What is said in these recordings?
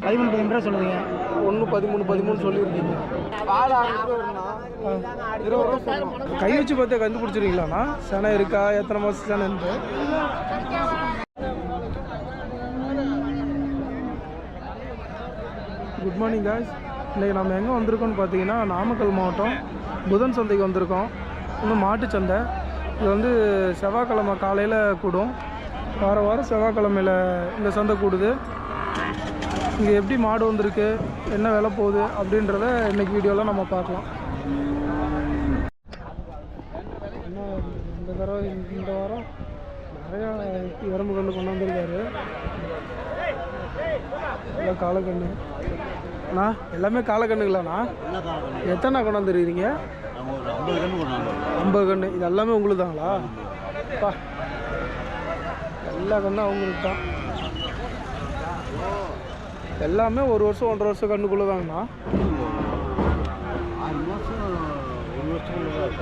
13 சொல்லுவீங்க. 1 13 சொல்லியிருக்கீங்க. பால் 6 ரூபா 20 ரூபா சொல்லுவோம். கை வச்சு பார்த்தா கண்டுபிடிச்சிருக்கீங்களாண்ணா செனை இருக்கா எத்தனை மாதம் செனைன்ட்டு? Good morning guys. இன்றைக்கி நம்ம எங்கே வந்திருக்கோம்னு பார்த்தீங்கன்னா நாமக்கல் மாவட்டம் புதன் சந்தைக்கு வந்திருக்கோம். இன்னும் மாட்டுச்சந்தை. இது வந்து செவ்வாய்க்கிழமை காலையில் கூடும். வாரம் செவ்வாய்க்கிழமையில் இந்த சந்தை கூடுது. இங்கே எப்படி மாடு வந்திருக்கு, என்ன விலை போகுது அப்படின்றத இன்றைக்கி வீடியோவில் நம்ம பார்க்கலாம். இந்த வாரம் நிறையா எறும்பு கன்று கொண்டு வந்திருக்காரு. எல்லாம் காலக்கண்ணு அண்ணா, எல்லாமே காலக்கண்ணுங்களாண்ணா? எத்தனை கொண்டு வந்துருக்கீங்க? 50 கன்று. இது எல்லாமே உங்களுக்கு தாங்களா? பா, எல்லா கண்ணும் அவங்களுக்கு தான். எல்லாமே 1 வருஷம் 1.5 வருஷம் கண்ணுக்குள்ளே தாங்கண்ணா?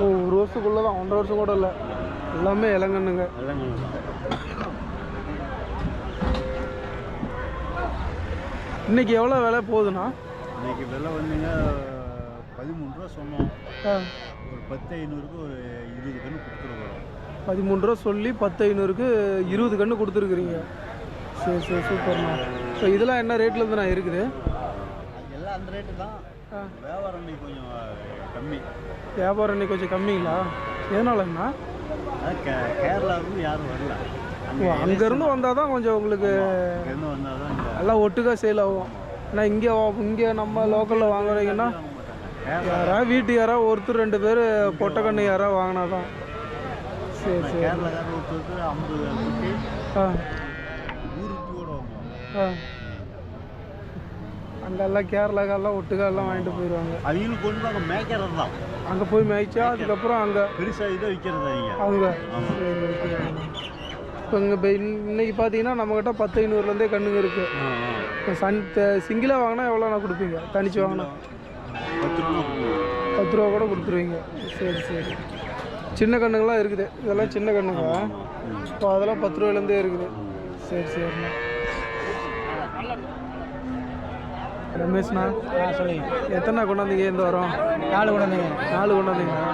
ஓ, 1 வருஷத்துக்குள்ளே தான், 1.5 வருஷம் கூட இல்லை. எல்லாமே இளங்கண்ணுங்க. இன்னைக்கு எவ்வளோ விலை போகுதுண்ணா? இன்னைக்கு விலை வந்துங்க 13 ரூபா சொன்னோம். ஒரு 10,500க்கு ஒரு 20 கன்று கொடுத்துருக்குறோம். 13 ரூபா சொல்லி 10,500க்கு 20 கன்று கொடுத்துருக்குறீங்க. சரி சரி, சூப்பர்ண்ணா. ஸோ இதெல்லாம் என்ன ரேட்டில் இருந்து நான் இருக்குது? எல்லாம் அந்த ரேட்டு தான். வியாபாரம் இன்னைக்கு கொஞ்சம் கம்மி. வியாபாரம் இன்னைக்கு கொஞ்சம் கம்மிங்களா? எதனாலங்கண்ணா? கேரளாவுக்கு யாரும் வரல. அங்கேருந்து வந்தால் தான் கொஞ்சம் உங்களுக்கு எல்லாம் ஒட்டுக்காக சேல் ஆகும். ஏன்னா இங்கே நம்ம லோக்கலில் வாங்குறீங்கன்னா யாராவது வீட்டு யாராவது ஒருத்தர் 2 பேர் பொட்டக்கண்ணு யாராவது வாங்கினா தான். சரி சரி. கேரளாக்காரர் ஒருத்தருக்கு 50 அங்கெல்லாம் கேரளாக்கெல்லாம் ஒட்டுக்காலாம் வாங்கிட்டு போயிடுவாங்க. அவங்களுக்கு கொண்டு அங்கே மேய்க்கிறது தான். அங்கே போய் மேய்ச்சா அதுக்கப்புறம் அங்கே பெருசாக இதை விற்கிறது அவங்க. சரி ஓகே. இப்போ இங்கே இன்னைக்கு பார்த்தீங்கன்னா நம்மக்கிட்ட 10,500லேருந்தே கண்ணுங்க இருக்குது. இப்போ சிங்கிளாக வாங்கினா எவ்வளோண்ணா கொடுப்பீங்க? தனிச்சு வாங்கினா 10 ரூபா கூட கொடுத்துருவீங்க. சரி சரி. சின்ன கண்ணுங்களாம் இருக்குது. இதெல்லாம் சின்ன கண்ணுங்க. இப்போ அதெல்லாம் 10 ரூபாயிலேருந்தே இருக்குது. சரி சரிண்ணா. ரமேஷ்ண்ணா, சொல்லுங்க. எத்தனை கொண்டாந்தீங்க இந்த வாரம்? 4 கொண்டாந்தீங்க. 4 கொண்டாந்தீங்களா?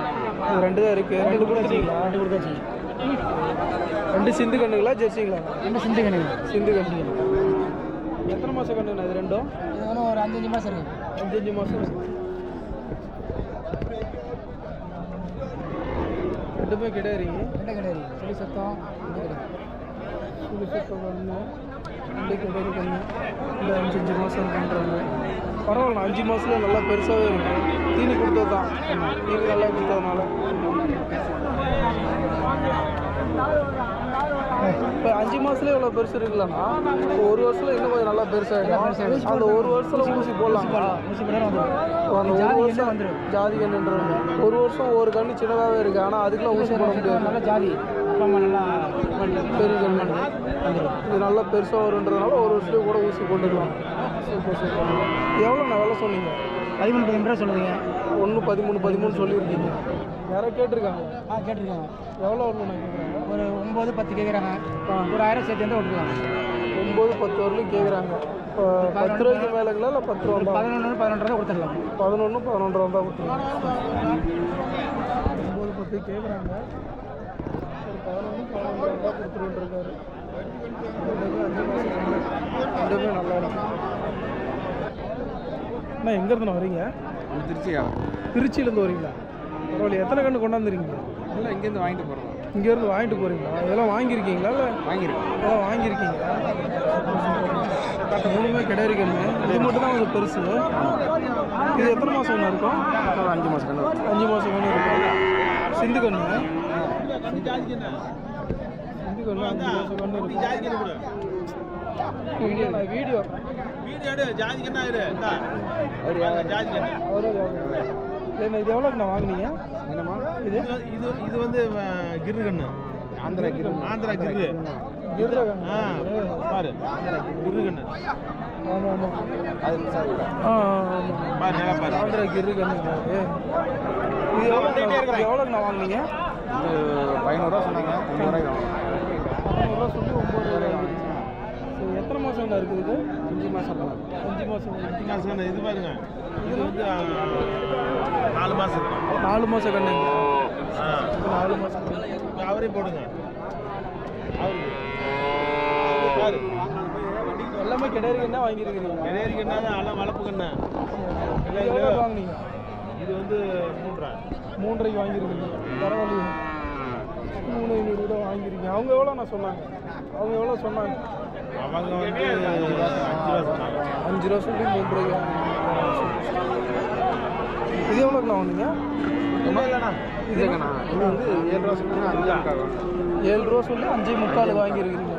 இது 2 தான் இருக்குது. 2 கொடுத்துட்டீங்களா? 2 கொடுத்தாச்சு. 2 சிந்து கண்ணுங்களா ஜெர்சிங்களா? 2 சிந்து கண்ணுங்க. சிந்து கண்ணு. எத்தனை மாதம் கண்ணுண்ணா இது ரெண்டும்? இது ஒரு 5-5 மாதம் இருக்குது. 5-5 மாதம் இருக்குது. ரெண்டுமே கிடையாதுங்க. 2 கிடையாது. சொல்லி சத்தம் சொல்லி சத்தம் கண்ணு 2 கிடையாது கண்ணு. இல்லை 5-5 மாதம் பண்ணுறாங்க. பரவாயில்ல, 5 மாதத்துல நல்லா பெருசாகவே இருக்குது. தீனி கொடுத்தது தான். தீனி நல்லா கொடுத்ததுனால. இப்போ 5 மாதத்துல இவ்வளோ பெருசு இருக்குல்லண்ணா? இப்போ 1 வருஷத்தில் இன்னும் கொஞ்சம் நல்லா பெருசாகிடும். அந்த 1 வருஷத்தில் ஊசி போடலாங்களா? ஊசி போட வந்துடும். அந்த 1 வருஷம் வந்துடும். ஜாதி கண்ணுன்றது 1 வருஷம் ஒரு கண்ணு சின்னதாகவே இருக்குது. ஆனால் அதுக்கெலாம் ஊசி போட முடியாது. நல்லா ஜாதி நல்லா பெரிய கண்ணு வந்துடும். இது நல்லா பெருசாக வருன்றதுனால 1 வருஷத்துக்கு கூட ஊசி போட்டுக்கலாம். Super super. எவ்வளோண்ணா விலை சொன்னீங்க? 13 ரூபா சொல்லுவீங்க. 1 13 சொல்லியிருக்கீங்க. யாரோ கேட்டிருக்காங்க? கேட்டிருக்காங்க. எவ்வளோ வரணும்ண்ணா கேட்குறாங்க? ஒரு 9 10 கேட்குறாங்க. ஒரு 1000 சேர்த்து வந்து விட்டுக்கலாம். 9 10 வரலையும் கேட்குறாங்க. இப்போ 10 ரூபாய்க்கு மேலேங்களா இல்லை 10 ரூபா? 11 ரூபா கொடுத்துடலாம். 11 11 ரூபா தான் கொடுத்துருவாங்க. 9 10 கேட்குறாங்க. ஒரு 11 11 ரூபா கொடுத்துருக்காரு. 5 மாதம் 2மே நல்லா இருக்கு. அண்ணா, எங்கேருந்து வரீங்க? திருச்சியா? திருச்சியிலேருந்து வரீங்களா? பரவாயில்ல. எத்தனை கன்று கொண்டாந்துருக்கீங்க? இல்லை, இங்கேருந்து வாங்கிட்டு போகிறோம். இங்கேருந்து வாங்கிட்டு போகிறீங்களா? இதெல்லாம் வாங்கியிருக்கீங்களா? இல்லை வாங்கியிருக்கேன். இதெல்லாம் வாங்கியிருக்கீங்க. மூணுமே கிடையாது கண்ணு. இது மட்டும் தான் கொஞ்சம் பெருசு. இது எத்தனை மாதம் ஒன்று இருக்கும்? 5 மாதம் கண்ணு. 5 மாதம் கண்ணு இருக்கும். சிந்து கண்ணு. சிந்து கண்ணு 5 மாதம் கண்ணு இருக்கும். வீடியோ ஜாதி கண்ணா இது இது எவ்வளோக்கு நான் வாங்கினீங்க? என்னம்மா இது இது இது வந்து கிரு கண்ணு. ஆந்திரா கிரு. ஆந்திரா கிரு. கிரு கண்ணு. பாரு, கிரு கண்ணு. ஆமாம் ஆமாம். அது சார். ஆமாம் பாரு, ஆந்திரா கிரு கண்ணு. இது எவ்வளோக்கு நான் வாங்கினீங்க? இது 15 ரூபா சொன்னாங்க. 9 ரூபாய்க்கு வாங்க. 15 ரூபா சொல்லி 9 ரூபாய். எத்தனை மாதம் இருக்குது இது? 5 மாதம் 5 மாதம் இது பாருங்க இது வந்து 4 மாதம் 4 மாதம் கண்ணு 4 மாதம் அவரே போடுங்க பாரு எல்லாமே கிடையாது என்ன வாங்கியிருக்கீங்க கிடேரி கண்ணா எல்லாம் வளர்ப்பு கண்ணா எவ்வளோ வாங்கினீங்க இது வந்து 3.5 வாங்கியிருக்கீங்க பரவாயில்லையே 3,500 தான் வாங்கியிருக்கீங்க அவங்க எவ்வளோ நான் சொன்னாங்க அவங்க எவ்வளோ சொன்னாங்க அவங்க வந்து 5 ரூபா சொன்னாங்க 5 ரூபா சொல்லி 3 ரூபாய்க்கு இது எவ்வளோண்ணா வாங்குனீங்க இல்லைண்ணா இதுங்கண்ணா இது வந்து 7 ரூபா சொல்லி 5 7 ரூபா சொல்லி 5.25 வாங்கியிருக்கீங்க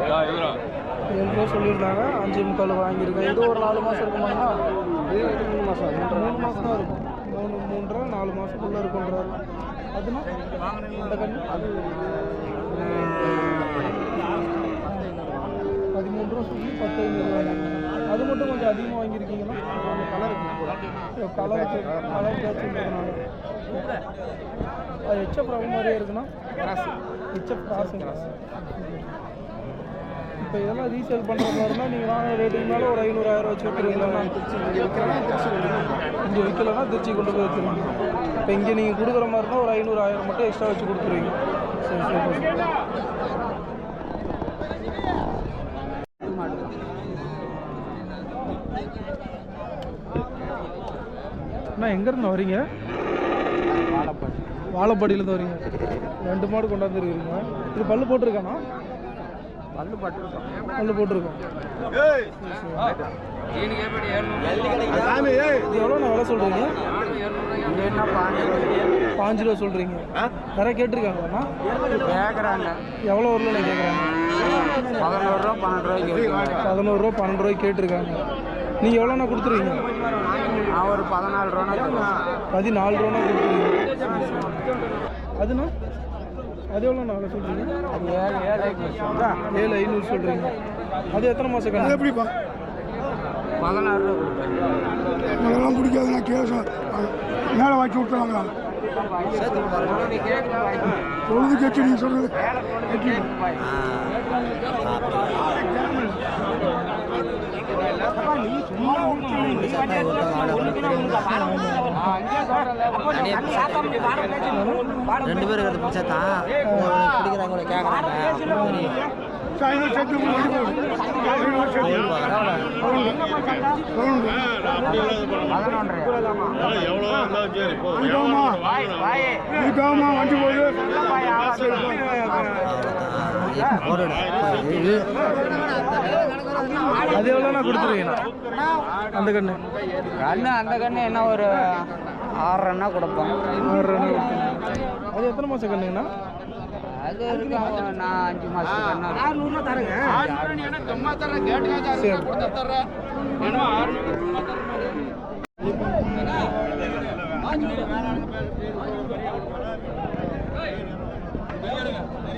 7 ரூபா சொல்லியிருந்தாங்க 5.25 வாங்கியிருக்கேன் இது ஒரு 4 மாதம் இருக்குமாண்ணா இது 3 மாதம் 3 மாதம் தான் இருக்கும் 3.5 4 மாதத்துக்குள்ளே இருக்குன்றாரு அதுனா அந்த கண்ணு அது 13 ரூபா சொல்லி 10.500 வாங்கியிருக்கீங்க அது மட்டும் கொஞ்சம் அதிகமாக வாங்கியிருக்கீங்கன்னா அந்த கலருக்கு கேட்சுன்றதுனால அது ஹெச்எஃப் ரவ மாதிரியே இருக்குன்னா ஹெச்எஃப் காசுங்க இப்போ இதெல்லாம் ரீசேல் பண்ணுற மாதிரினா நீங்கள் வாங்குற ரேட்டுக்கு மேலே ஒரு 500,000 வச்சு விற்றுருவீங்களா இங்கே விற்கலன்னா திருச்சி கொண்டு போய் வச்சுருவாங்க இப்போ இங்கே நீங்கள் கொடுக்குற மாதிரினா ஒரு 500,000 மட்டும் எக்ஸ்ட்ரா வச்சு கொடுத்துருவீங்க சரி சரி அண்ணா எங்கேருந்து வரீங்க வாழைப்பாடியிலேருந்து வரீங்க 2 மாடு கொண்டாந்துருக்கிறீங்க இது பல்லு போட்டிருக்காண்ணா பல்லு பட்டிருக்கோம் பல்லு போட்டிருக்கோம் இது எவ்வளோண்ணா விலை சொல்கிறீங்க 5 ரூபா சொல்கிறீங்க நிறைய கேட்டிருக்காங்கண்ணா கேட்குறாங்க எவ்வளோ ஊரில் கேட்குறாங்க 11 ரூபா 12 ரூபாய்க்கு 11 ரூபா 12 ரூபாய்க்கு கேட்டிருக்காங்க நீங்கள் எவ்வளோண்ணா கொடுத்துருவீங்க நான் ஒரு 14 ரூபானா 14 ரூபானா கொடுத்துருவீங்க அதுண்ணா அது எவ்வளோண்ணா விலை சொல்கிறீங்க அது 7,500 சொல்கிறீங்க அது எத்தனை மாதம் கண்ணு எப்படிப்பா 16 ரூபா கொடுப்பேன் அதெல்லாம் பிடிக்காதுண்ணா கேஸ் மேலே வாக்கி விட்டுறாங்களா பொழுது கேட்டு நீங்கள் சொல்கிறது ரெண்டு பேரும் இருக்கிறது பிடிச்சா தான் பிடிக்கிறாங்க கேட்குறாங்க சேர்த்து வண்டி போகுது அது எவ்வளோண்ணா கொடுத்துருவீங்கண்ணா அந்த கண்ணு அந்த கண்ணு என்ன ஒரு 6 ரூபா கொடுப்போம் 6 ரூபா அது எத்தனை மாதம் கண்ணுங்கண்ணா அது நான் 5 மாதத்துக்கு சரி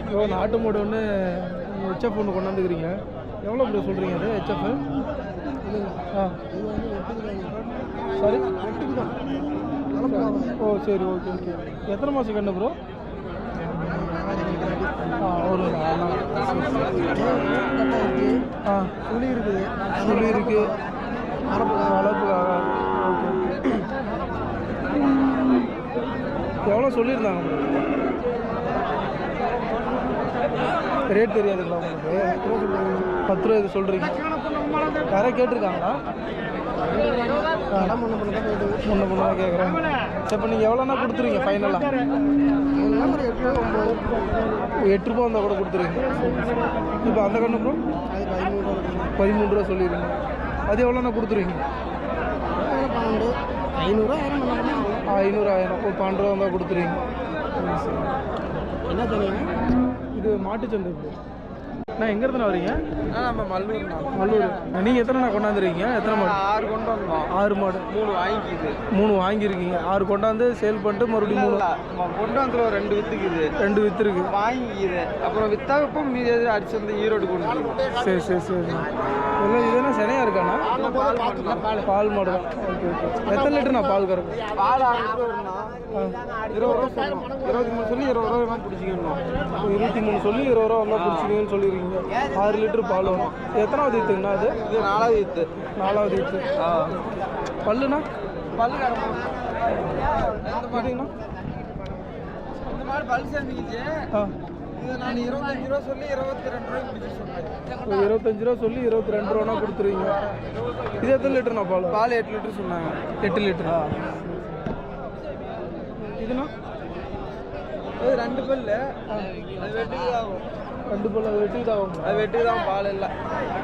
இப்போ நாட்டு மாடு ஒன்று ஹெச்எஃப் ஒன்று கொண்டாந்துக்கிறீங்க எவ்வளோ ப்ரோ சொல்கிறீங்க அது ஹெச்எஃப் ஆ சாரி ஓ சரி ஓகே ஓகே எத்தனை மாதம் கண்ணு ப்ரோ ஒரு சுழி இருக்குது வளர்ப்புக்காக ஓகே எவ்வளோ சொல்லியிருந்தாங்க ரேட் தெரியாதுங்களா உங்களுக்கு 10 ரூபா இது சொல்கிறீங்க யாராவது கேட்டிருக்காங்களா முன்ன பொண்ணு கேட்குறாங்க சரி இப்போ நீங்கள் எவ்வளோண்ணா கொடுத்துருவீங்க ஃபைனலாக 8 ரூபா வந்தால் கூட கொடுத்துருவீங்க இப்போ அந்த கண்ணு ப்ரோ 13 ரூபா சொல்லிடுங்க அது எவ்வளோண்ணா கொடுத்துருவீங்க 500 1000 ஒரு 12 ரூபா வந்தால் கொடுத்துருவீங்க என்ன தருவீங்க இது மாட்டுச்சந்தை இப்போ நான் எங்கேருந்துண்ணா வரீங்க நம்ம மல்லூர்ண்ணா மல்லூர் நீங்கள் எத்தனைண்ணா கொண்டாந்துருக்கீங்க எத்தனை மாடு 6 கொண்டு வந்தோம் 6 மாடு 3 வாங்கிக்குது 3 வாங்கியிருக்கீங்க 6 கொண்டாந்து சேல் பண்ணிட்டு மறுபடியும் 3 கொண்டு வந்து 2 வித்துக்குது 2 விற்றுருக்கு வாங்கிக்குது அப்புறம் வித்தாகப்போ மீதி எது அடிச்சு வந்து ஈரோடு கொண்டு சரி சரி சரி இதெல்லாம் இதெல்லாம் சினையாக இருக்காண்ணா பால் மாடு தான் ஓகே ஓகே எத்தனை லிட்டர்ண்ணா பால் கறக்கு பால் 20 ரூபா சொல்லணும் 23 சொல்லி 20 ரூபா பிடிச்சிக்கணும் 23 சொல்லி 20 ரூபா வந்தால் பிடிச்சிங்கன்னு சொல்லிடுறீங்க வச்சுருக்கீங்க 6 லிட்டர் பால் வரும். எத்தனாவது ஈத்துங்கண்ணா அது? இது 4வது ஈத்து. 4வது ஈத்து. பல்லுண்ணா? பல்லு இதுங்கண்ணா? இந்த மாதிரி பல் சேர்ந்துக்கிச்சு. இது நான் 25 ரூபா சொல்லி 22 ரூபாய்க்கு பிடிச்சி சொன்னேன். 25 ரூபா சொல்லி 22 ரூபானா கொடுத்துருவீங்க. இது எத்தனை லிட்டர்ண்ணா பால்? பால் 8 லிட்டர் சொன்னாங்க. 8 லிட்டரா? இதுண்ணா? அது 2 பல்லு. அது வெட்டிக்கு ஆகும். 2 பல்லு அது வெட்டிக்கு ஆகும். அது வெட்டிக்கு தான், பால் இல்லை.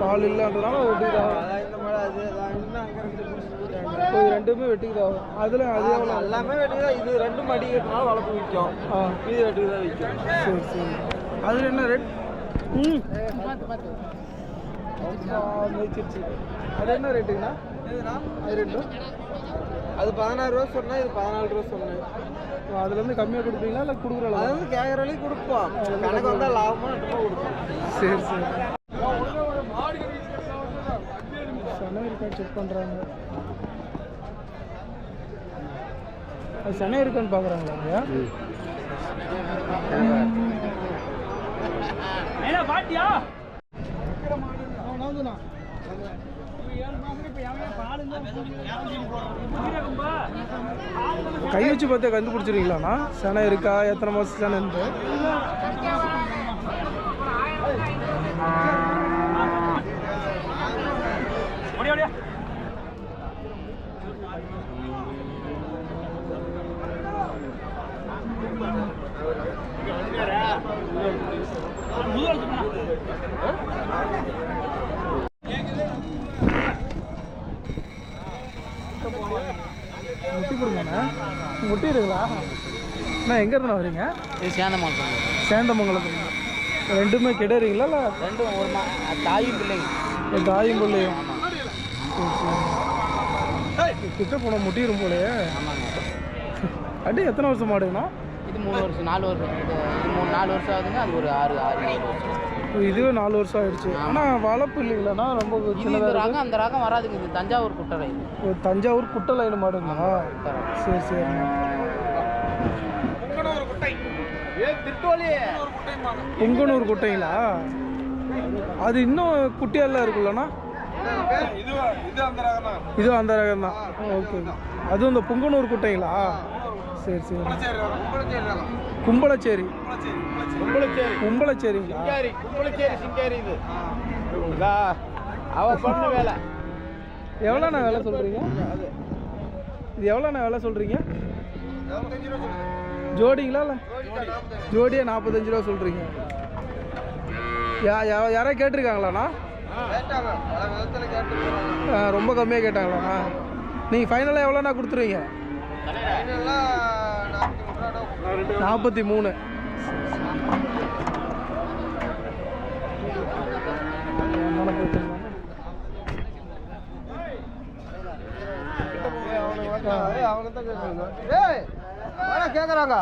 பால் இல்லைன்றதுனால வெட்டிக்கு ஆகும். அதான் இந்த மாதிரி அது இன்னும் அங்கே இருந்து இது ரெண்டுமே வெட்டிக்கு ஆகும். அதில் அது எவ்வளோ? எல்லாமே வெட்டிக்கு தான். இது 2 மடிக்கிறதுனால வளர்ப்பு விற்கும். இது வெட்டிக்கு தான் விற்கும். சரி சரி. அதில் என்ன ரேட்? மேய்ச்சிருச்சு. அது என்ன ரேட்டுங்கண்ணா? இதுனா அது ரெண்டும் அது 16 ரூபா சொன்னேன், இது 14 ரூபா சொன்னேன். அதுலேருந்து கம்மியாக கொடுப்பீங்களா இல்லை கொடுக்குற அது வந்து கேட்குற வரைக்கும் கொடுப்போம். கணக்கு வந்தால் லாபமாக நட்டமாக கொடுப்போம். சரி சரி. சனை இருக்கா செக் பண்ணுறாங்க. அது சனை இருக்கான்னு பார்க்குறாங்களா ஐயா? கை வச்சு பார்த்தா கண்டுபிடிச்சிருக்கீங்களாண்ணா சனை இருக்கா, எத்தனை மாதம் சனைன்ட்டு? முட்டி கொடுங்கண்ணா. முட்டிடுங்களா அண்ணா? எங்கேருந்துண்ணா வரீங்க? இது சேந்தமங்கலம். சேந்தமங்கலத்துக்கு. ரெண்டுமே கிடறீங்களா இல்லை? ரெண்டும் ஒரு தாயும் பிள்ளைங்க. தாயும் பிள்ளையும். சரி சரி. கிட்ட போனால் முட்டிடும் போலையே. ஆமாங்க. அடி எத்தனை வருஷம் மாடுங்கண்ணா? இது 3 வருஷம் 4 வருஷம். இது 4 வருஷம் ஆகுதுங்க. அது ஒரு 6 வருஷம். இதுவே 4 வருஷம் ஆயிடுச்சு. ஆனால் வளர்ப்பு இல்லைங்களாண்ணா? ரொம்ப இந்த ரகம் அந்த ரகம் வராதுங்க. இது தஞ்சாவூர் குட்டரை. இது தஞ்சாவூர் குட்டை லைன் மாடுங்களா? சரி சரிண்ணா. பொங்கனூர் குட்டைங்களா? அது இன்னும் குட்டியெல்லாம் இருக்குல்லண்ணா? இது அந்த ரகம் தான். ஓகே. அதுவும் இந்த பொங்கனூர் குட்டைங்களா? சரி சரி. கும்பளச்சேரி. கும்பளச்சேரிங்களா? அவ பண்ண வேலை. எவ்வளோண்ணா விலை சொல்கிறீங்க? இது எவ்வளோண்ணா விலை சொல்கிறீங்க? ஜோடிங்களா இல்லை? ஜோடியாக 45 ரூபா சொல்கிறீங்க. யாராவது கேட்டிருக்காங்களாண்ணா? ரொம்ப கம்மியாக கேட்டாங்களாண்ணா? நீங்கள் ஃபைனலாக எவ்வளோண்ணா கொடுத்துருவீங்க? 43. கேக்குறாங்க.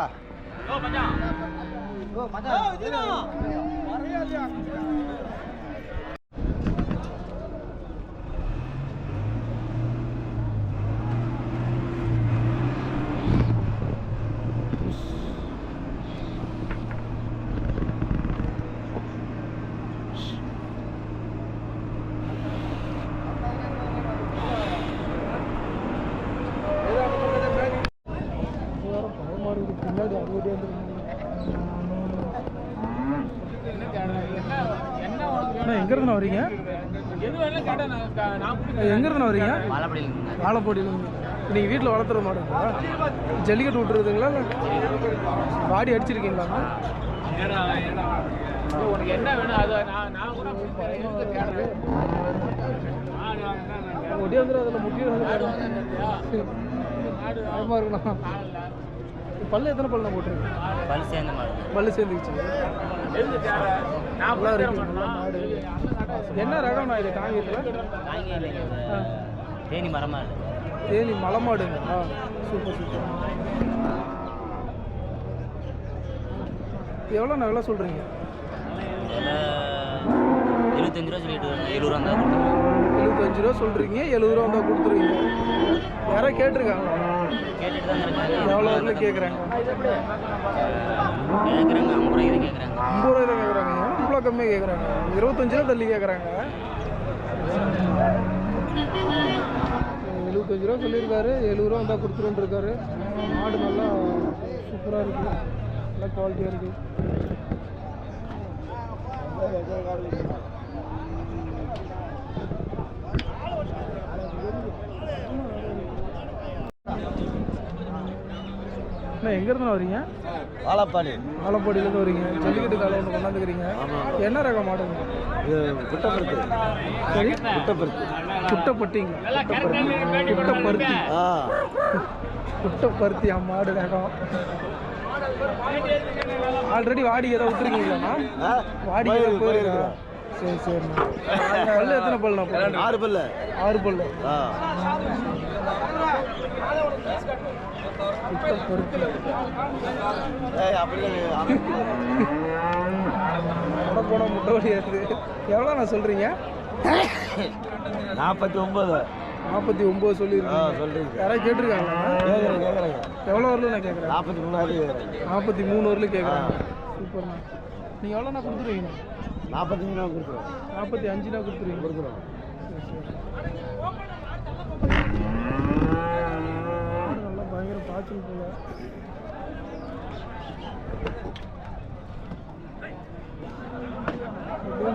பின்னாடி அறுபடியே அண்ணா எங்கேருந்து வரீங்க? எங்கேருந்து வரீங்க? வாழைப்பொடியிலேருந்து. நீங்கள் வீட்டில் வளர்த்துற மாடுங்களா? ஜல்லிக்கட்டு விட்டுருதுங்களா இல்லை பாடி அடிச்சிருக்கீங்களா? உனக்கு என்ன வேணும்? அது நான் கூட ஒடியாந்துரு அதில் முக்கியம் பயமாக இருக்குண்ணா. பல்லு எத்தனை பல்லு போட்டுருக்கு? பல் சேர்ந்த மாடு. பல்லு சேர்ந்துச்சு. நல்லா இருக்கு. நல்லா மாடு. என்ன ரகம்ண்ணா இது? காங்கேயத்தில் தேனி மரமாடு. தேனி மலை மாடுங்களா? Super super. எவ்வளோண்ணா விலை சொல்கிறீங்க? 75 ரூபா சொல்லிட்டு 70 ரூபா தான். 75 ரூபா சொல்கிறீங்க, 70 ரூபா தான் கொடுத்துருவீங்க. யாராவது கேட்டிருக்காங்களா? கேட்டுட்டு தான் இருக்காங்க. எவ்வளோ வரல கேட்குறாங்க? கேட்குறாங்க 50 ரூபாய்க்கு கேட்குறாங்க. 50 ரூபாய் தான் கேட்குறாங்க. இவ்வளோ கம்மியாக கேட்குறாங்க? 25 ரூபா தள்ளி கேட்குறாங்க. 75 ரூபா சொல்லியிருக்காரு. 70 ரூபா வந்தால் கொடுத்துருன்னு இருக்காரு. மாடு நல்லா சூப்பராக இருக்குது, நல்லா குவாலிட்டியாக இருக்குது. அண்ணா எங்கேருந்து வரீங்க? வாழப்பாடி. வாழப்பாடியிலேருந்து வரீங்க. ஜல்லிக்கட்டு காலை ஒன்று கொண்டாந்துக்கிறீங்க. என்ன ரகம் மாடுங்க? இது குட்டப்பருத்தி. சரி, குட்டப்பருத்தி. குட்டப்பட்டிங்களா? குட்டப்பருத்தி. குட்டப்பருத்தி மாடு ரகம். ஆல்ரெடி வாடி ஏதாவது விட்டுருக்கீங்களாண்ணா? வாடி ஏதாவது போயிருக்கா? சரி சரிண்ணா. பல்லு எத்தனை பல்லுண்ணா? 6 பல்லு. 6 பல்லு. குட்டப்பருத்தி. போன முட்டை வழியாது. எவ்வளோ நான் சொல்கிறீங்க? 49. 49 சொல்லியிருக்கேன். யாராவது கேட்டிருக்காங்களா? கேட்குறேன். எவ்வளோ வரலும் நான் கேட்குறேன். 43 வரலும் கேட்குறேன். சூப்பர்ண்ணா. நீங்கள் எவ்வளோண்ணா கொடுத்துருவீங்கண்ணா? 45 கொடுத்துருவோம். 45 கொடுத்துருவீங்க. நல்லா பயங்கர பாய்ச்சல் போல.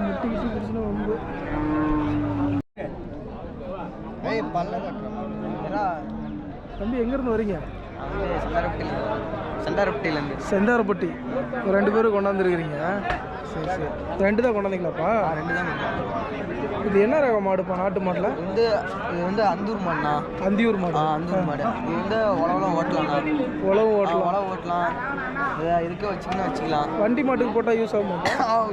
முட்டிக்கிட்டு பிரச்சனை ரொம்ப. தம்பி எங்கேருந்து வரீங்க? செந்தாரப்பட்டி. 2 பேரும் கொண்டாந்துருக்கிறீங்க. சரி சரி. 2 தான் கொண்டாந்தீங்களாப்பா? 2 தான். இது என்ன ரக மாடுப்பா? நாட்டு மாட்டில் இது வந்து அந்தூர் மாடுண்ணா. அந்தியூர் மாடு. அந்தூர் மாடு. இது வந்து உழவெல்லாம் ஓட்டலாம்ண்ணா. உழவு ஓட்டலாம். உழவு ஓட்டலாம். இதுக்கு வச்சுக்கலாம். வண்டி மாட்டுக்கு போட்டால் யூஸ் ஆகும்.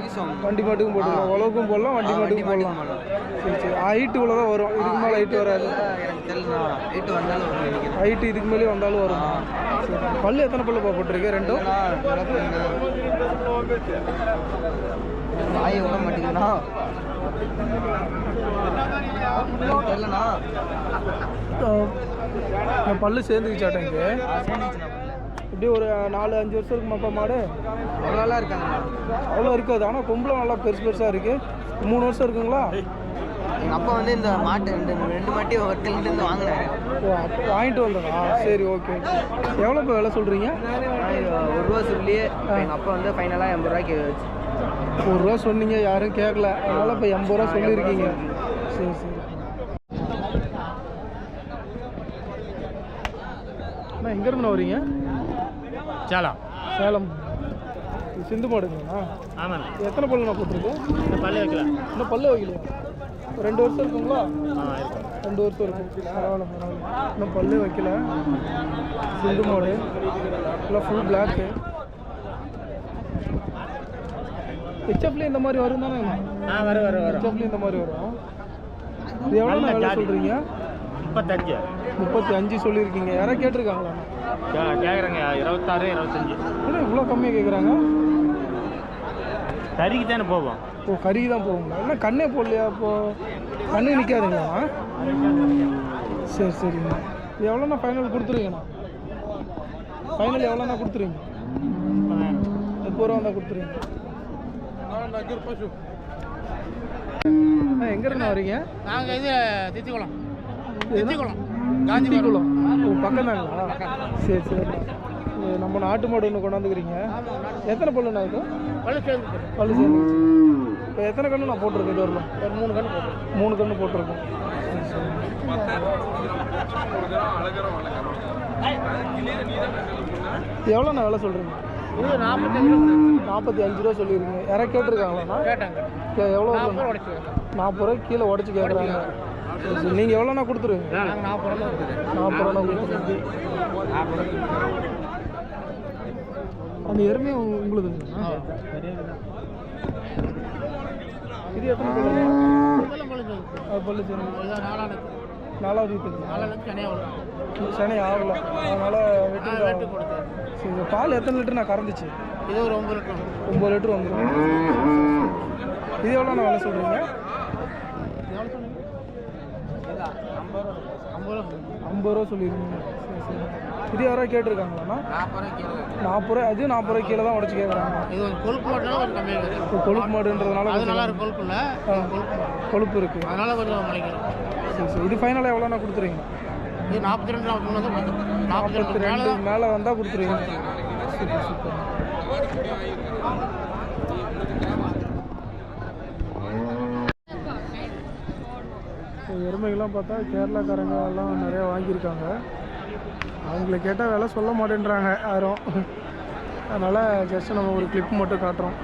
யூஸ் ஆகும். வண்டி மாட்டுக்கும் போட்டுக்கலாம். உழவுக்கும் போடலாம், வண்டி மாட்டுக்கும் போடலாம். சரி சரி. ஹைட்டு இவ்வளோ தான் வரும். இதுக்கு மேலே ஹைட்டு வராது. எனக்கு தெரியல. ஹைட்டு வந்தாலும் வரும். ஹைட்டு இதுக்கு மேலே வந்தாலும் வரும். சரி. பல்லு எத்தனை பல்லு போட்டிருக்கு? 2. வாயை விட மாட்டேங்குதுண்ணா. தெரியலண்ணா. பல்லு சேர்ந்துக்கிச்சாட்டேங்க. இப்படி ஒரு 4-5 வருஷம் இருக்குமாப்பா மாடு? அவ்வளோலாம் இருக்காங்கண்ணா. அவ்வளோ இருக்காது. ஆனால் கொம்பளம் நல்லா பெருசாக இருக்குது. 3 வருஷம் இருக்குங்களா? எங்கள் அப்பா வந்து இந்த மாட்டு 2 மாட்டி ஒருத்தர்கிட்ட வாங்கினாரு. ஓ, அப்போ வாங்கிட்டு வந்ததா? சரி ஓகே. எவ்வளோ இப்போ விலை சொல்கிறீங்க? 1 ரூபா சொல்லி எங்கள் அப்பா வந்து ஃபைனலாக 80 ரூபாய்க்கு வச்சு. 1 ரூபா சொன்னீங்க, யாரும் கேட்கல. அதனால் இப்போ 80 ரூபா சொல்லியிருக்கீங்க. சரி சரி. அண்ணா எங்கேருந்து வரீங்க? சேலம். சிந்து மாடுங்கண்ணா? ஆமாண்ணா. எத்தனை பல்லுண்ணா போட்டிருக்கு? பல்லு வைக்கல. இன்னும் பல்லு வைக்கலையா? 2 வருஷம் இருக்குங்களா? 2 வருஷம் இருக்கும். பரவாயில்ல பரவாயில்ல. இன்னும் பல்லு வைக்கல. சிந்து மாடு எல்லாம் ஃபுல் பிளாக்கு. ஹெச்எஃப்லேயும் இந்த மாதிரி வரும் தானே? வரும். ஹெச்எஃப்லேயும் இந்த மாதிரி வரும். இது எவ்வளோ வேலை சொல்கிறீங்க? 35 சொல்லியிருக்கீங்க. யாராவது கேட்டிருக்காங்களா? கேட்குறேங்க. 26, 25. ஏன்னா இவ்வளோ கம்மியாக கேட்குறாங்க? கறிக்கு தானே போவோம். ஓ, கறிக்கு தான் போகுங்களா? இல்லை கண்ணே போடலையா? இப்போது கண்ணு நிற்காதுங்களா? சரி சரிங்கண்ணா. இது எவ்வளோண்ணா ஃபைனல் கொடுத்துருவீங்கண்ணா? ஃபைனல் எவ்வளோண்ணா கொடுத்துருவீங்க? 30 ரூபா தான் கொடுத்துருவீங்க. எங்கேருந்து வரீங்க? நாங்கள் இது தித்திக்குளம். காஞ்சிபுரம். ஓ, பக்கம் தாங்களா? சரி சரி. நம்ம நாட்டு மாடு ஒன்று கொண்டாந்துக்கிறீங்க. எத்தனை பல்லுண்ணா இது? பல்லு சேர்ந்துச்சு. இப்போ எத்தனை கன்று நான் போட்டிருக்கேன்? இது வரலாம் ஒரு 3 கன்று போட்டிருக்கேன். 3 கன்று போட்டிருக்கேன். எவ்வளோண்ணா வேலை சொல்கிறீங்க? 45 ரூபா சொல்லியிருக்கீங்க. யாராவது கேட்டிருக்காங்களாண்ணா? எவ்வளோ? 40 ரூபாய்க்கு கீழே உடச்சி கேட்குறாங்க. நீங்கள் எவ்வளோண்ணா கொடுத்துருவீங்க? 40 ரூபா கொடுத்துருங்க. அந்த எருமையை உங்களுதுங்களா? இது எத்தனை பல்லு? பல்லு சரி. 4வது வீட்டுக்கு சனி ஆகலை. அதனால் வெட்டி கொடுத்தேன். சரி. பால் எத்தனை லிட்டர் நான் கறந்துச்சு? இது ஒரு 9 லிட்டர். 9 லிட்டர் வந்துடும். இது எவ்வளோ நான் வேலை சொல்கிறீங்க? 50 ரூபா சொல்லியிருக்கீங்க. சரி சரி. இது யாராவது கேட்டிருக்காங்களாண்ணா? 40 ரூபா. அது 40 ரூபா கீழே தான் உடச்சி கேட்குறாங்க. இது ஒரு கொழுப்பு மாடுனால கொஞ்சம் கம்மியாக இருக்குது. இப்போ கொழுப்பு மாடுன்றதுனால அது நல்லா இருக்கு. கொழுப்பு இல்லை, கொழுப்பு இருக்குது, அதனால கொஞ்சம் மலைக்கிறோம். சரி சரி. இது ஃபைனலாக எவ்வளோண்ணா கொடுத்துருவீங்க? இது 42 43 தான் கொடுத்துருவோம். 42 மேலே வந்தால் கொடுத்துருவீங்க. Super super. எருமைகள்லாம் பார்த்தா கேரளாக்காரங்க எல்லாம் நிறையா வாங்கியிருக்காங்க. அவங்கள கேட்டால் விலை சொல்ல மாட்டேன்றாங்க யாரும். அதனால் ஜஸ்ட் நம்ம ஒரு கிளிப் மட்டும் காட்டுறோம்.